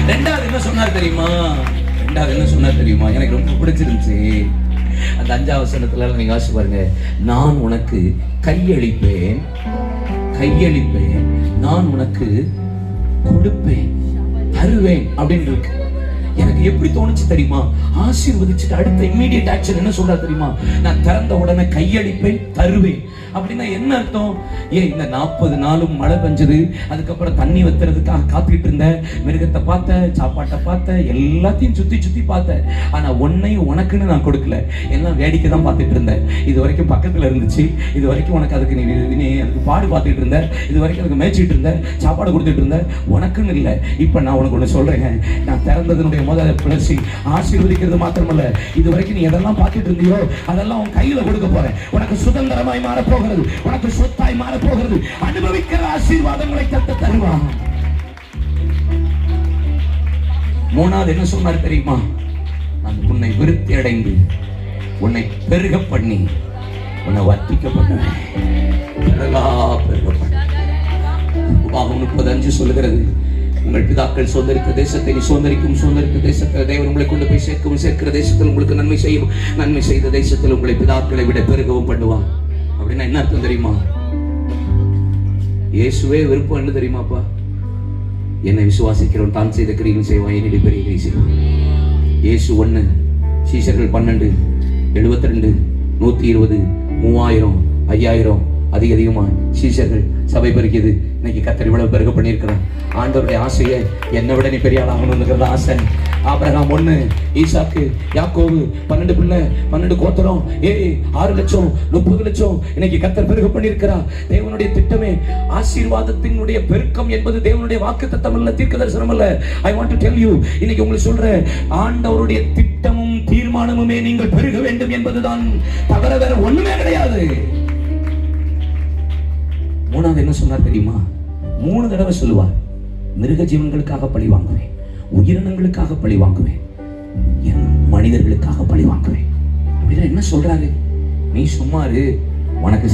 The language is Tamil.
ரெண்டாவது என்ன சொன்னார் தெரியுமா? ரெண்டாவது என்ன சொன்னார் தெரியுமா? எனக்கு ரொம்ப பிடிச்சிருந்துச்சு. அந்த 5ஆவது வசனத்துல நீங்க வாசிச்சு பாருங்க. நான் உனக்கு கையளிப்பேன், நான் உனக்கு கொடுப்பேன், தருவேன் அப்படின்னு இருக்கு. எனக்கு எப்படி தோணுச்சு தெரியுமா? ஆசீர்வதிச்சுட்டு அடுத்த இம்மீடியட் ஆக்ஷன் என்ன சொல்றா தெரியுமா? நான் திறந்த உடனே கையளிப்பேன், தருவேன். அப்படின்னா என்ன அர்த்தம்? ஏன் இந்த 40 நாளும் மழை பெஞ்சது, அதுக்கப்புறம் தண்ணி வைக்கிறதுக்காக காத்துக்கிட்டு இருந்தேன், மிருகத்தை பார்த்தேன், சாப்பாட்டை பார்த்தேன், எல்லாத்தையும் சுத்தி பார்த்தேன். ஆனா உன்னையும் உனக்குன்னு நான் கொடுக்கல, எல்லாம் வேடிக்கை தான் பார்த்துட்டு இருந்தேன். இது வரைக்கும் பக்கத்துல இருந்துச்சு, இது வரைக்கும் உனக்கு அதுக்கு நீ அதுக்கு பாடு பார்த்துட்டு இருந்த, இது வரைக்கும் அதுக்கு மேய்ச்சிட்டு இருந்த, சாப்பாடு கொடுத்துட்டு இருந்த, உனக்குன்னு இல்லை. இப்ப நான் உனக்கு ஒண்ணு சொல்றேன். நான் திறந்ததனுடைய முதல் புலர்ச்சி ஆசீர்வதிக்கிறது மாத்திரமல்ல, இது வரைக்கும் நீ எதெல்லாம் பார்த்துட்டு இருந்தியோ அதெல்லாம் உன் கையில கொடுக்க போறேன். உனக்கு சுதந்திரமாய் மாறப்போ, உனக்கு சொத்தாய் மாற போகிறது. அனுபவிக்கிற ஆசீர்வாதங்களை தருவான். மூணாவது என்ன சொன்னார் தெரியுமா? நான் உன்னை விருத்தி அடைந்து உன்னை பெருக பண்ணி உன்னை வர்த்திக்க பண்ணுவேன். 35 சொல்லுகிறது, உங்கள் பிதாக்கள் சுதந்திரித்த தேசத்தை நீ சுதந்திரித்த தேசத்தில் தேவன் உங்களை கொண்டு போய் சேர்க்கிற தேசத்தில் உங்களுக்கு நன்மை செய்யும், நன்மை செய்த தேசத்தில் உங்களை பிதாக்களை விட பெருகவும் பண்ணுவான். அப்படின்னா என்ன அர்த்தம் தெரியுமா? இயேசுவே விருப்பம் என்ன தெரியுமாப்பா? என்னை விசுவாசிக்கிறவன் தான் செய்த கிரியும் செய்வான், என்னுடைய பெரிய கிரியை செய்வான். இயேசு 1, சீஷர்கள் 12, 72, 120, 3000, 5000, அதிகமா சீஷர்கள் சபை பெருக்கியது. இன்னைக்கு கர்த்தர் இவ்வளவு பெருக பண்ணியிருக்கிறான். ஆண்டவருடைய ஆசையை என்னை விட நீ பெரிய ஆளாகணும்னுங்கிறது ஆசை. ஆபிரகாம் 1, ஈசாக்கு, யாக்கோபு 12 பிள்ளை, 12 கோத்திரம், 6 லட்சம், 30 லட்சம். இன்னைக்கு கர்த்தர் பெருக பண்ணியிருக்கிறார். தேவனுடைய திட்டமே ஆசீர்வாதத்தினுடைய பெருக்கம் என்பது தேவனுடைய வாக்குத்தத்தம் அல்ல, தீர்க்கதரிசனம் அல்ல. I want to tell you, இன்னைக்கு உங்களுக்கு சொல்றேன், ஆண்டவருடைய திட்டமும் தீர்மானமுமே நீங்கள் பெருக வேண்டும் என்பதுதான், தவிர வேற ஒண்ணுமே கிடையாது. மூணாவது என்ன சொன்னார் தெரியுமா? 3 தடவை சொல்லுவார், மிருக ஜீவன்களுக்காக பழி வாங்குவேன், உயிரினங்களுக்காக பழி வாங்குவேன், மனிதர்களுக்காக பழி வாங்குவேன். அப்படின்னா என்ன சொல்றாரு? நீ சும்மாரு, உனக்கு